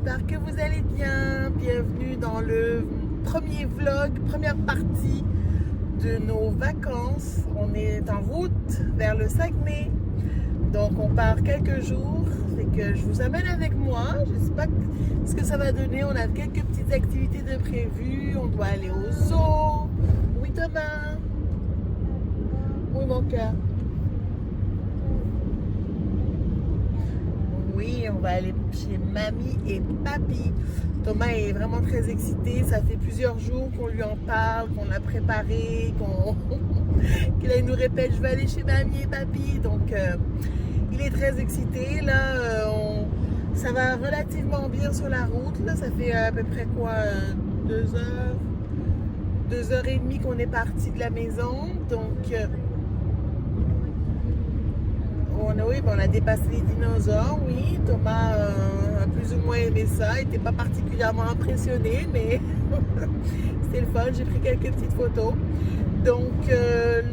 j'espère que vous allez bien. Bienvenue dans le premier vlog, première partie de nos vacances. On est en route vers le Saguenay. Donc on part quelques jours, c'est que je vous amène avec moi. Je ne sais pas ce que ça va donner. On a quelques petites activités de prévues. On doit aller au zoo. Oui Thomas. Oui mon cœur. Oui, on va aller chez mamie et papy. Thomas est vraiment très excité. Ça fait plusieurs jours qu'on lui en parle, qu'on l'a préparé, qu'il nous répète je vais aller chez mamie et papy. Donc il est très excité. Là, ça va relativement bien sur la route. Là, ça fait à peu près quoi, 2 heures et demie qu'on est parti de la maison. Donc on a dépassé les dinosaures, oui. Thomas a plus ou moins aimé ça. Il n'était pas particulièrement impressionné, mais c'était le fun. J'ai pris quelques petites photos. Donc,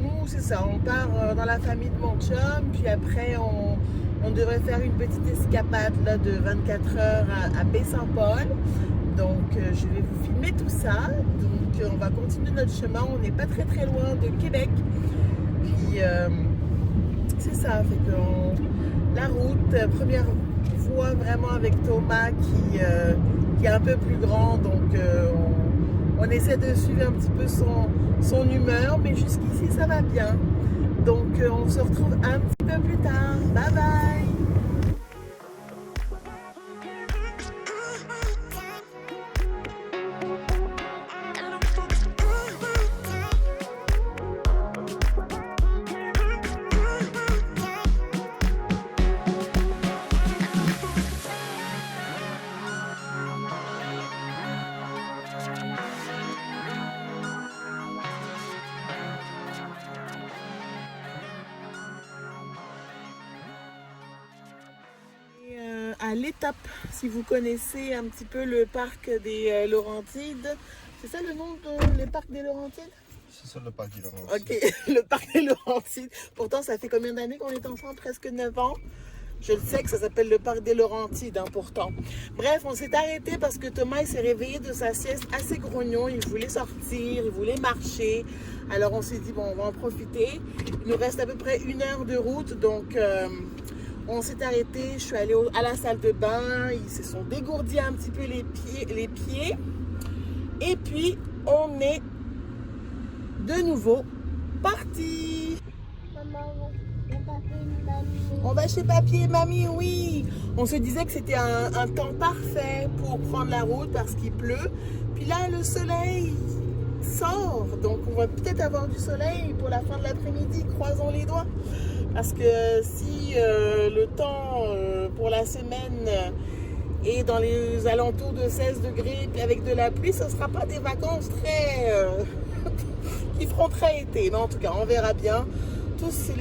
nous, c'est ça. On part dans la famille de mon chum. Puis après, on devrait faire une petite escapade là, de 24 heures à Baie-Saint-Paul. Donc, je vais vous filmer tout ça. Donc, on va continuer notre chemin. On n'est pas très, très loin de Québec. Puis... c'est ça, fait que la route, première fois vraiment avec Thomas qui est un peu plus grand, donc on essaie de suivre un petit peu son humeur, mais jusqu'ici ça va bien. Donc on se retrouve un petit peu plus tard. Bye bye! À l'étape, si vous connaissez un petit peu le parc des Laurentides. C'est ça le nom le parc des Laurentides? C'est ça le parc des Laurentides. Ok, le parc des Laurentides. Pourtant, ça fait combien d'années qu'on est ensemble? Presque 9 ans. Je le sais que ça s'appelle le parc des Laurentides, hein, pourtant. Bref, on s'est arrêté parce que Thomas il s'est réveillé de sa sieste assez grognon. Il voulait sortir, il voulait marcher. Alors on s'est dit, bon, on va en profiter. Il nous reste à peu près 1 heure de route, donc... on s'est arrêté, je suis allée à la salle de bain, ils se sont dégourdis un petit peu les pieds. Et puis, on est de nouveau parti. Maman, papi et mamie. On va chez papi et mamie, oui. On se disait que c'était un temps parfait pour prendre la route parce qu'il pleut. Puis là, le soleil sort. Donc, on va peut-être avoir du soleil pour la fin de l'après-midi. Croisons les doigts. Parce que si le temps pour la semaine est dans les alentours de 16 degrés et avec de la pluie, ce ne sera pas des vacances très qui feront très été. Mais en tout cas, on verra bien.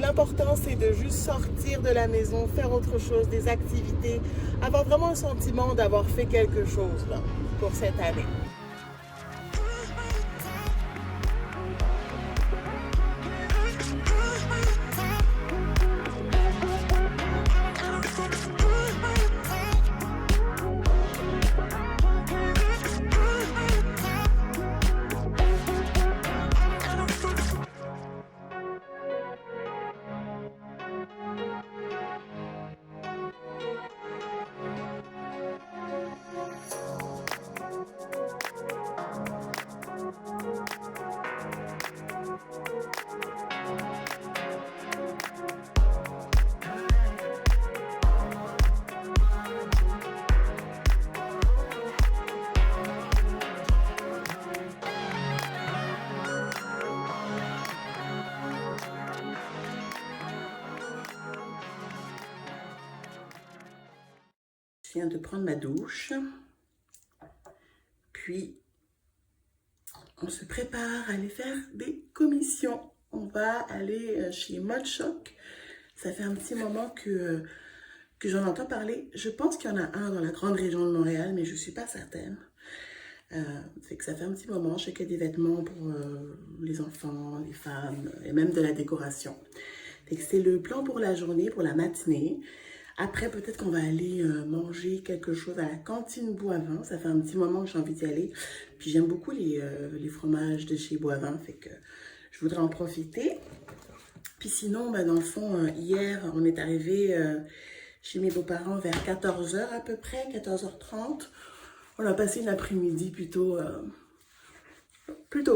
L'important, c'est de juste sortir de la maison, faire autre chose, des activités, avoir vraiment le sentiment d'avoir fait quelque chose là, pour cette année. Je viens de prendre ma douche, puis on se prépare à aller faire des commissions. On va aller chez Modchoc. Ça fait un petit moment que j'en entends parler. Je pense qu'il y en a un dans la grande région de Montréal, mais je ne suis pas certaine. Fait que ça fait un petit moment. Je sais qu'il y a des vêtements pour les enfants, les femmes et même de la décoration. Fait que c'est le plan pour la journée, pour la matinée. Après, peut-être qu'on va aller manger quelque chose à la cantine Boivin. Ça fait un petit moment que j'ai envie d'y aller. Puis j'aime beaucoup les fromages de chez Boivin, fait que je voudrais en profiter. Puis sinon, bah, dans le fond, hier, on est arrivé chez mes beaux-parents vers 14 h à peu près, 14 h 30. On a passé une après-midi plutôt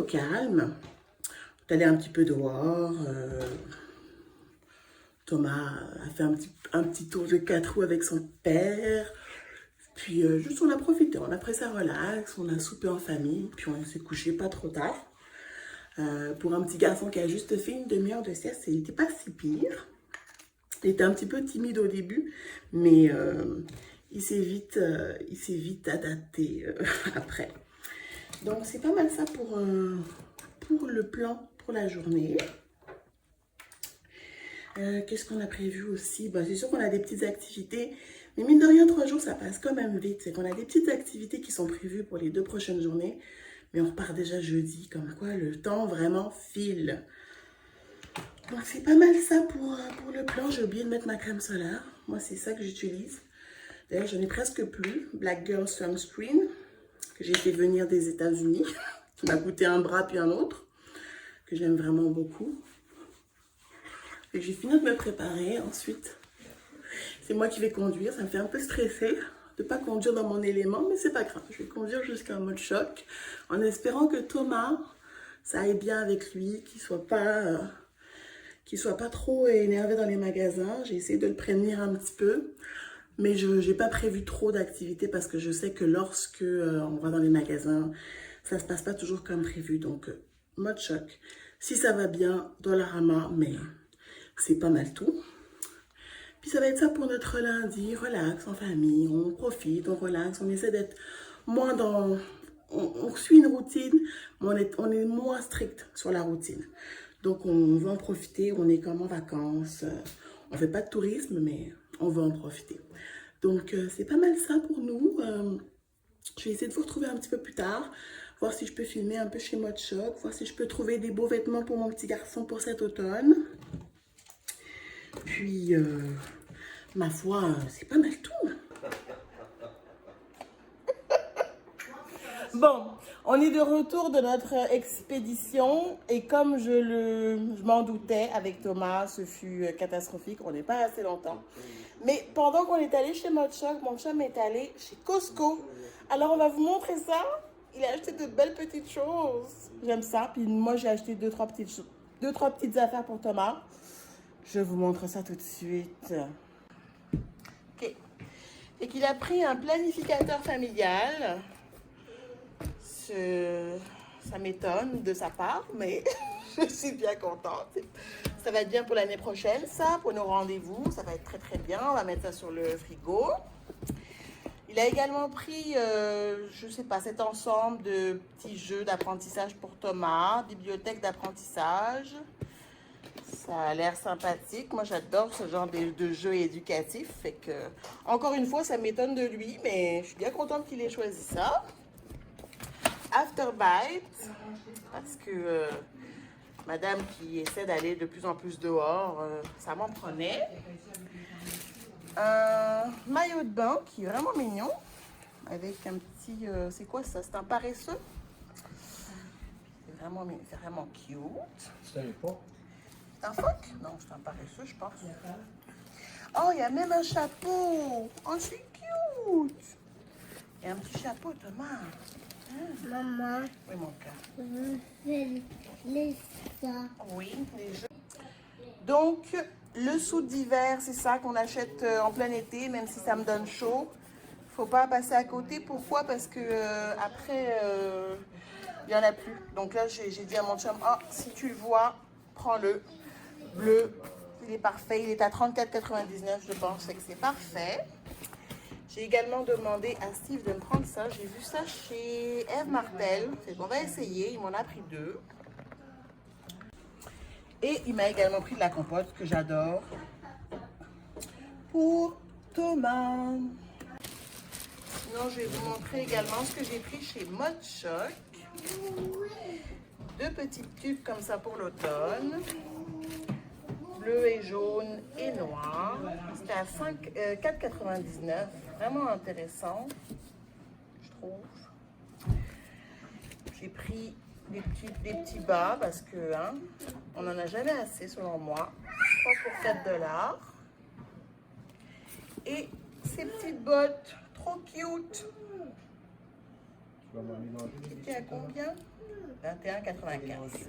calme. On est allé un petit peu dehors. Thomas a fait un petit tour de 4 roues avec son père. Puis juste on a profité, on a pris ça relax, on a soupé en famille, puis on s'est couché pas trop tard. Pour un petit garçon qui a juste fait une demi-heure de sieste, il n'était pas si pire. Il était un petit peu timide au début, mais il s'est vite adapté après. Donc c'est pas mal ça pour le plan pour la journée. Qu'est-ce qu'on a prévu aussi? Bah, c'est sûr qu'on a des petites activités, mais mine de rien, 3 jours, ça passe quand même vite. C'est qu'on a des petites activités qui sont prévues pour les 2 prochaines journées, mais on repart déjà jeudi, comme quoi le temps vraiment file. Donc c'est pas mal ça pour le plan. J'ai oublié de mettre ma crème solaire. Moi, c'est ça que j'utilise. D'ailleurs, je n'ai presque plus. Black Girl Sunscreen, que j'ai fait venir des États-Unis, qui m'a coûté un bras puis un autre, que j'aime vraiment beaucoup. Et j'ai fini de me préparer. Ensuite, c'est moi qui vais conduire. Ça me fait un peu stresser de ne pas conduire dans mon élément, mais c'est pas grave. Je vais conduire jusqu'à mode choc, en espérant que Thomas, ça aille bien avec lui, qu'il soit pas trop énervé dans les magasins. J'ai essayé de le prévenir un petit peu, mais je n'ai pas prévu trop d'activités parce que je sais que lorsque on va dans les magasins, ça se passe pas toujours comme prévu. Donc, mode choc. Si ça va bien, Dollarama, mais c'est pas mal tout. Puis ça va être ça pour notre lundi, relax en famille, on profite, on relaxe, on essaie d'être moins dans... On suit une routine, mais on est moins strict sur la routine. Donc on va en profiter, on est comme en vacances, on fait pas de tourisme, mais on va en profiter. Donc c'est pas mal ça pour nous. Je vais essayer de vous retrouver un petit peu plus tard, voir si je peux filmer un peu chez Mode Choc, voir si je peux trouver des beaux vêtements pour mon petit garçon pour cet automne. Puis, ma foi, c'est pas mal tout. Bon, on est de retour de notre expédition et comme je m'en doutais avec Thomas, ce fut catastrophique, on n'est pas resté longtemps. Mais pendant qu'on est allé chez Mode Choc, mon chum est allé chez Costco. Alors, on va vous montrer ça. Il a acheté de belles petites choses. J'aime ça. Puis moi, j'ai acheté deux, trois petites affaires pour Thomas. Je vous montre ça tout de suite. Ok. Et qu'il a pris un planificateur familial. Ça m'étonne de sa part, mais je suis bien contente. Ça va être bien pour l'année prochaine, ça, pour nos rendez-vous. Ça va être très très bien. On va mettre ça sur le frigo. Il a également pris, je sais pas, cet ensemble de petits jeux d'apprentissage pour Thomas, bibliothèque d'apprentissage. Ça a l'air sympathique. Moi, j'adore ce genre de jeux éducatifs. Fait que, encore une fois, ça m'étonne de lui, mais je suis bien contente qu'il ait choisi ça. Afterbite, parce que madame qui essaie d'aller de plus en plus dehors, ça m'en prenait. Un maillot de bain qui est vraiment mignon, avec un petit, c'est quoi ça? C'est un paresseux. C'est vraiment cute. C'est un phoque? C'est un phoque? Non, c'est un paresseux, je pense. Oh, il y a même un chapeau. Oh, c'est cute. Il y a un petit chapeau, Thomas. Maman, Oui, mon cœur. je veux faire les ça. Oui, les jeux. Donc, le soude d'hiver, c'est ça qu'on achète en plein été, même si ça me donne chaud. Faut pas passer à côté. Pourquoi? Parce que après, il n'y en a plus. Donc là, j'ai dit à mon chum, oh, si tu le vois, prends-le. Bleu, il est parfait. Il est à 34,99, je pense. Que c'est parfait. J'ai également demandé à Steve de me prendre ça. J'ai vu ça chez Eve Martel. On va essayer. Il m'en a pris 2. Et il m'a également pris de la compote que j'adore pour Thomas. Sinon, je vais vous montrer également ce que j'ai pris chez Mode Choc. 2 petites tubes comme ça pour l'automne. bleu et jaune et noir. C'était à 4,99. Vraiment intéressant, je trouve. J'ai pris des petits bas parce que hein, on n'en a jamais assez selon moi. 3 pour 4 $. Et ces petites bottes, trop cute. C'était à combien? 21,95.